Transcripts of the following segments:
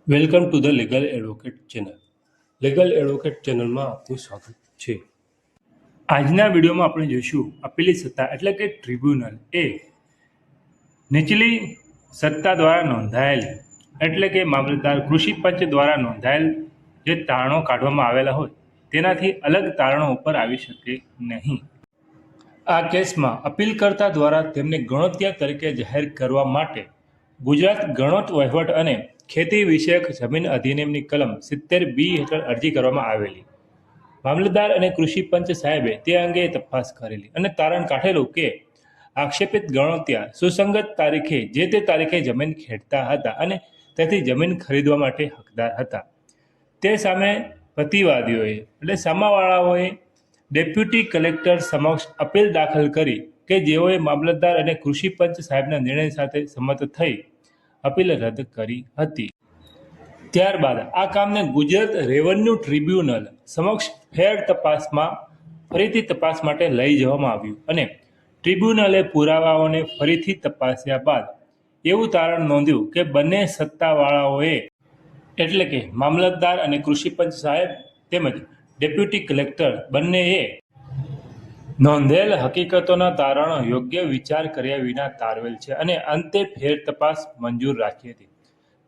Welcome to the legal advocate channel. Legal advocate ચેનલમાં આપનું સ્વાગત છે. આજના વિડીયોમાં આપણે જોઈશું અપીલી સત્તા એટલે કે ટ્રિબ્યુનલ એ નીચલી સત્તા દ્વારા નોંધાયેલ એટલે કે મામલતદાર કૃષિ પંચ દ્વારા નોંધાયેલ જે તારણો કાઢવામાં આવેલા હોય તેનાથી અલગ તારણો ઉપર આવી શકે નહીં. આ કેસમાં અપીલકર્તા દ્વારા તેમને ગણોત્યા તરીકે જાહેર કરવા માટે ગુજરાત ગણોત વહીવટ અને ખેતી વિષયક જમીન અધિનિયમની કલમ 70B હેઠળ અરજી કરવામાં આવેલી. મામલતદાર અને કૃષિ પંચ સાહેબે તે અંગે તપાસ કરેલી અને તારણ કાઢેલું કે આક્ષેપિત ગણોત્યા સુસંગત તારીખે જે તે તારીખે જમીન ખેડતા હતા અને તેથી જમીન ખરીદવા માટે હકદાર હતા. તે સામે પ્રતિવાદીઓએ એટલે સામાવાળાઓએ ડેપ્યુટી કલેક્ટર સમક્ષ અપીલ દાખલ કરી કે જેઓએ મામલતદાર અને કૃષિ પંચ સાહેબના નિર્ણય સાથે સંમત થઈ અપીલ રદ કરી હતી. ત્યારબાદ આ કામને ગુજરાત રેવન્યુ ટ્રિબ્યુનલ સમક્ષ ફેર તપાસમાં ફરીથી તપાસ માટે લઈ જવામાં આવ્યું અને ટ્રિબ્યુનલે પુરાવાઓને ફરીથી તપાસ્યા બાદ એવું તારણ નોંધ્યું કે બંને સત્તાવાળાઓએ એટલે કે મામલતદાર અને કૃષિ પંચ સાહેબ તેમજ ડેપ્યુટી કલેક્ટર બંનેએ નોંધેલ હકીકતોના તારણો યોગ્ય વિચાર કર્યા વિના તારવેલ છે અને અંતે ફેર તપાસ મંજૂર રાખી હતી.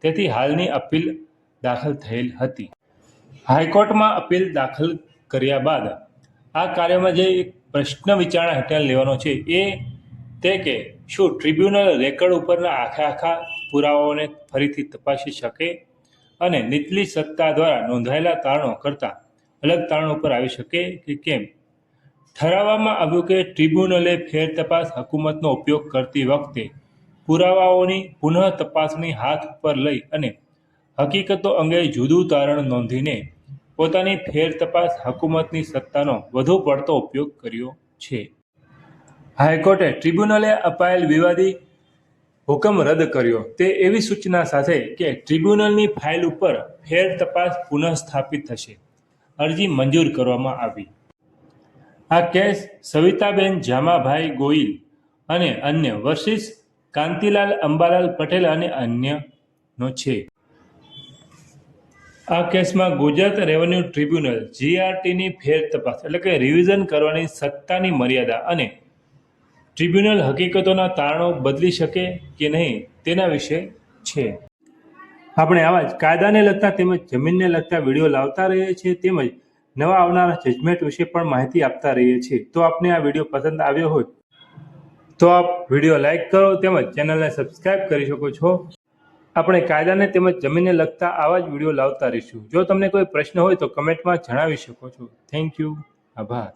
તેથી હાલની અપીલ દાખલ થયેલ હતી. હાઈકોર્ટમાં અપીલ દાખલ કર્યા બાદ આ કાર્યમાં જે એક પ્રશ્ન વિચારણા હેઠળ લેવાનો છે એ તે કે શું ટ્રિબ્યુનલ રેકર્ડ ઉપરના આખા પુરાવાઓને ફરીથી તપાસી શકે અને નીચલી સત્તા દ્વારા નોંધાયેલા તારણો કરતાં અલગ તારણો પર આવી શકે કે કેમ. ઠરાવવામાં આવ્યું કે ટ્રિબ્યુનલે ફેર તપાસ હુકુમતનો ઉપયોગ કરતી વખતે પુરાવાઓની પુનઃ તપાસણી હાથ પર લઈ અને હકીકતો અંગે જુદું તારણ નોંધીને પોતાની ફેર તપાસ હુકુમતની સત્તાનો વધુ પડતો ઉપયોગ કર્યો છે. હાઈકોર્ટે ટ્રિબ્યુનલે અપાયેલ વિવાદી હુકમ રદ કર્યો તે એવી સૂચના સાથે કે ટ્રિબ્યુનલની ફાઇલ ઉપર ફેર તપાસ પુનઃ સ્થાપિત થશે. અરજી મંજૂર કરવામાં આવી. આ કેસ સવિતાબેન જામાભાઈ ગોહિલ અને અન્ય વર્સિસ કાંતિલાલ અંબાલાલ પટેલ અને અન્યનો છે. આ કેસમાં ગુજરાત રેવન્યુ ટ્રિબ્યુનલ જીઆરટીની ફેર તપાસ એટલે કે રિવિઝન કરવાની સત્તાની મર્યાદા અને ટ્રિબ્યુનલ હકીકતોના તારણો બદલી શકે કે નહીં તેના વિશે છે. આપણે આવા જ કાયદાને લગતા તેમજ જમીનને લગતા વિડીયો લાવતા રહીએ છીએ તેમજ નવા આવનારા જજમેન્ટ વિશે પણ માહિતી આપતા રહીએ છીએ. તો આપને આ વિડીયો પસંદ આવ્યો હોય તો આપ વિડીયો લાઇક કરો તેમજ ચેનલને સબસ્ક્રાઇબ કરી શકો છો. આપણે કાયદાને તેમજ જમીનને લગતા આવા જ વિડીયો લાવતા રહીશું. જો તમને કોઈ પ્રશ્ન હોય તો કમેન્ટમાં જણાવી શકો છો. Thank you. આભાર.